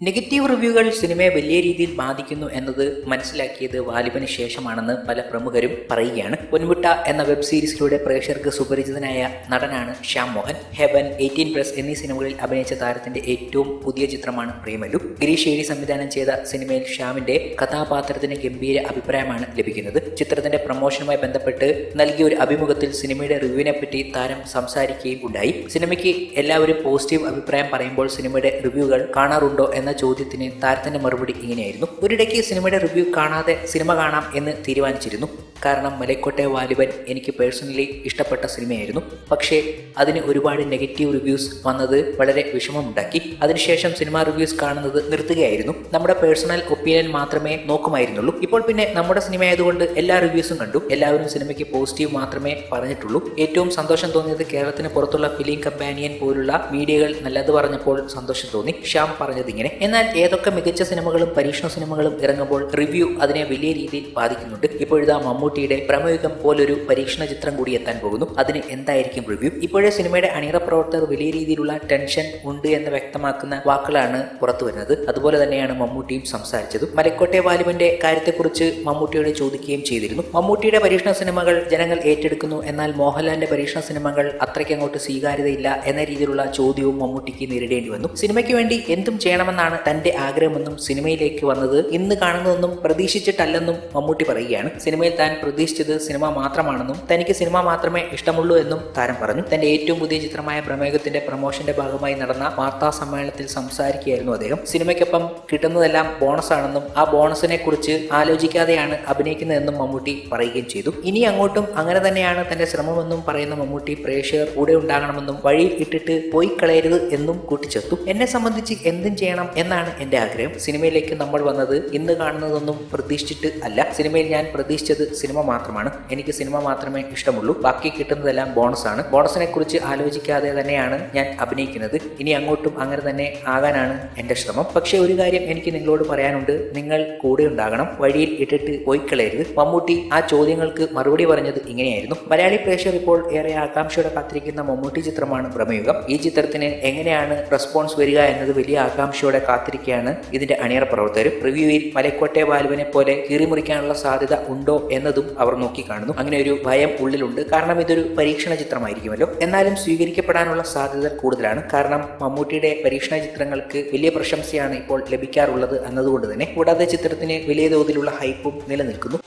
Negative റിവ്യൂകൾ സിനിമയെ വലിയ രീതിയിൽ ബാധിക്കുന്നു എന്നത് മനസ്സിലാക്കിയത് വാലിബന് ശേഷമാണെന്ന് പല പ്രമുഖരും പറയുകയാണ്. പൊന്മുട്ട എന്ന വെബ് സീരീസിലൂടെ പ്രേക്ഷകർക്ക് സുപരിചിതനായ നടനാണ് ശ്യാം മോഹൻ. ഹെവൻ, 18+ എന്നീ സിനിമകളിൽ അഭിനയിച്ച താരത്തിന്റെ ഏറ്റവും പുതിയ ചിത്രമാണ് പ്രേമലു. ഗിരീഷ് ഏടി സംവിധാനം ചെയ്ത സിനിമയിൽ ശ്യാമിന്റെ കഥാപാത്രത്തിന് ഗംഭീര അഭിപ്രായമാണ് ലഭിക്കുന്നത്. ചിത്രത്തിന്റെ പ്രമോഷനുമായി ബന്ധപ്പെട്ട് നൽകിയ ഒരു അഭിമുഖത്തിൽ സിനിമയുടെ റിവ്യൂവിനെ പറ്റി താരം സംസാരിക്കുകയും ഉണ്ടായി. സിനിമയ്ക്ക് എല്ലാവരും പോസിറ്റീവ് അഭിപ്രായം പറയുമ്പോൾ സിനിമയുടെ റിവ്യൂകൾ കാണാറുണ്ടോ എന്ന ചോദ്യത്തിന് താരത്തിന്റെ മറുപടി ഇങ്ങനെയായിരുന്നു: ഒരിടയ്ക്ക് സിനിമയുടെ റിവ്യൂ കാണാതെ സിനിമ കാണാം എന്ന് തീരുമാനിച്ചിരുന്നു. കാരണം മലൈക്കോട്ടെ വാലിബൻ എനിക്ക് പേഴ്സണലി ഇഷ്ടപ്പെട്ട സിനിമയായിരുന്നു. പക്ഷേ അതിന് ഒരുപാട് നെഗറ്റീവ് റിവ്യൂസ് വന്നത് വളരെ വിഷമമുണ്ടാക്കി. അതിനുശേഷം സിനിമ റിവ്യൂസ് കാണുന്നത് നിർത്തുകയായിരുന്നു. നമ്മുടെ പേഴ്സണൽ ഒപ്പീനിയൻ മാത്രമേ നോക്കുമായിരുന്നുള്ളൂ. ഇപ്പോൾ പിന്നെ നമ്മുടെ സിനിമ ആയതുകൊണ്ട് എല്ലാ റിവ്യൂസും കണ്ടു. എല്ലാവരും സിനിമയ്ക്ക് പോസിറ്റീവ് മാത്രമേ പറഞ്ഞിട്ടുള്ളൂ. ഏറ്റവും സന്തോഷം തോന്നിയത് കേരളത്തിന് പുറത്തുള്ള ഫിലിം കമ്പാനിയൻ പോലുള്ള മീഡിയകൾ നല്ലത് പറഞ്ഞപ്പോൾ സന്തോഷം തോന്നി. ശ്യാം പറഞ്ഞത് ഇങ്ങനെ: എന്നാൽ ഏതൊക്കെ മികച്ച സിനിമകളും പരീക്ഷണ സിനിമകളും ഇറങ്ങുമ്പോൾ റിവ്യൂ അതിനെ വലിയ രീതിയിൽ ബാധിക്കുന്നുണ്ട്. ഇപ്പോഴിതാ മമ്മൂട്ടിയുടെ പ്രമയുഗം പോലൊരു പരീക്ഷണ ചിത്രം കൂടി എത്താൻ പോകുന്നു. അതിന് എന്തായിരിക്കും റിവ്യൂ? ഇപ്പോഴേ സിനിമയുടെ അണിയറ പ്രവർത്തകർ വലിയ രീതിയിലുള്ള ടെൻഷൻ ഉണ്ട് എന്ന് വ്യക്തമാക്കുന്ന വാക്കുകളാണ് പുറത്തു വരുന്നത്. അതുപോലെ തന്നെയാണ് മമ്മൂട്ടിയും സംസാരിച്ചതും. മലൈക്കോട്ടെ വാലിബന്റെ കാര്യത്തെക്കുറിച്ച് മമ്മൂട്ടിയോട് ചോദിക്കുകയും ചെയ്തിരുന്നു. മമ്മൂട്ടിയുടെ പരീക്ഷണ സിനിമകൾ ജനങ്ങൾ ഏറ്റെടുക്കുന്നു, എന്നാൽ മോഹൻലാലിന്റെ പരീക്ഷണ സിനിമകൾ അത്രയ്ക്ക് അങ്ങോട്ട് സ്വീകാര്യതയില്ല എന്ന രീതിയിലുള്ള ചോദ്യവും മമ്മൂട്ടിക്ക് നേരിടേണ്ടി വന്നു. സിനിമയ്ക്ക് വേണ്ടി എന്തും ചെയ്യണമെന്നാണ് തന്റെ ആഗ്രഹമെന്നും സിനിമയിലേക്ക് വന്നത് ഇന്ന് കാണുന്നതൊന്നും പ്രതീക്ഷിച്ചിട്ടല്ലെന്നും മമ്മൂട്ടി പറയുകയാണ്. സിനിമയിൽ താൻ പ്രതീക്ഷിച്ചത് സിനിമ മാത്രമാണെന്നും തനിക്ക് സിനിമ മാത്രമേ ഇഷ്ടമുള്ളൂ എന്നും താരം പറഞ്ഞു. തന്റെ ഏറ്റവും പുതിയ ചിത്രമായ പ്രമേഹത്തിന്റെ പ്രമോഷന്റെ ഭാഗമായി നടന്ന വാർത്താ സമ്മേളനത്തിൽ സംസാരിക്കുകയായിരുന്നു അദ്ദേഹം. സിനിമയ്ക്കൊപ്പം കിട്ടുന്നതെല്ലാം ബോണസ് ആണെന്നും ആ ബോണസിനെ കുറിച്ച് ആലോചിക്കാതെയാണ് അഭിനയിക്കുന്നതെന്നും മമ്മൂട്ടി പറയുകയും ചെയ്തു. ഇനി അങ്ങോട്ടും അങ്ങനെ തന്നെയാണ് തന്റെ ശ്രമമെന്നും പറയുന്ന മമ്മൂട്ടി പ്രേക്ഷകർ കൂടെ ഉണ്ടാകണമെന്നും വഴിയിൽ ഇട്ടിട്ട് പോയി കളയരുത് എന്നും കൂട്ടിച്ചേർത്തു. എന്നെ സംബന്ധിച്ച് എന്തും ചെയ്യണം എന്നാണ് എന്റെ ആഗ്രഹം. സിനിമയിലേക്ക് നമ്മൾ വന്നത് ഇന്ന് കാണുന്നതൊന്നും പ്രതീക്ഷിച്ചിട്ട് അല്ല. സിനിമയിൽ ഞാൻ പ്രതീക്ഷിച്ചത് സിനിമ മാത്രമാണ്. എനിക്ക് സിനിമ മാത്രമേ ഇഷ്ടമുള്ളൂ. ബാക്കി കിട്ടുന്നതെല്ലാം ബോണസാണ്. ബോണസിനെ കുറിച്ച് ആലോചിക്കാതെ തന്നെയാണ് ഞാൻ അഭിനയിക്കുന്നത്. ഇനി അങ്ങോട്ടും അങ്ങനെ തന്നെ ആകാനാണ് എന്റെ ശ്രമം. പക്ഷേ ഒരു കാര്യം എനിക്ക് നിങ്ങളോട് പറയാനുണ്ട്: നിങ്ങൾ കൂടെ ഉണ്ടാകണം, വഴിയിൽ ഇട്ടിട്ട് പോയി കളയരുത്. മമ്മൂട്ടി ആ ചോദ്യങ്ങൾക്ക് മറുപടി പറഞ്ഞത് ഇങ്ങനെയായിരുന്നു. മലയാളി പ്രേക്ഷകർ ഇപ്പോൾ ഏറെ ആകാംക്ഷയോടെ കാത്തിരിക്കുന്ന മമ്മൂട്ടി ചിത്രമാണ് ബ്രഹ്മയുഗം. ഈ ചിത്രത്തിന് എങ്ങനെയാണ് റെസ്പോൺസ് വരിക എന്നത് വലിയ ആകാംക്ഷയോടെ കാത്തിരിക്കുകയാണ് ഇതിന്റെ അണിയറ പ്രവർത്തകരും. റിവ്യൂവിൽ മലൈക്കോട്ടെ വാലിബനെ പോലെ കീറിമുറിക്കാനുള്ള സാധ്യത ഉണ്ടോ എന്നതും അവർ നോക്കിക്കാണുന്നു. അങ്ങനെ ഒരു ഭയം ഉള്ളിലുണ്ട്. കാരണം ഇതൊരു പരീക്ഷണ ചിത്രമായിരിക്കുമല്ലോ. എന്നാലും സ്വീകരിക്കപ്പെടാനുള്ള സാധ്യത കൂടുതലാണ്. കാരണം മമ്മൂട്ടിയുടെ പരീക്ഷണ ചിത്രങ്ങൾക്ക് വലിയ പ്രശംസയാണ് ഇപ്പോൾ ലഭിക്കാറുള്ളത് എന്നതുകൊണ്ട് തന്നെ. കൂടാതെ ചിത്രത്തിന് വലിയ തോതിലുള്ള ഹൈപ്പും നിലനിൽക്കുന്നു.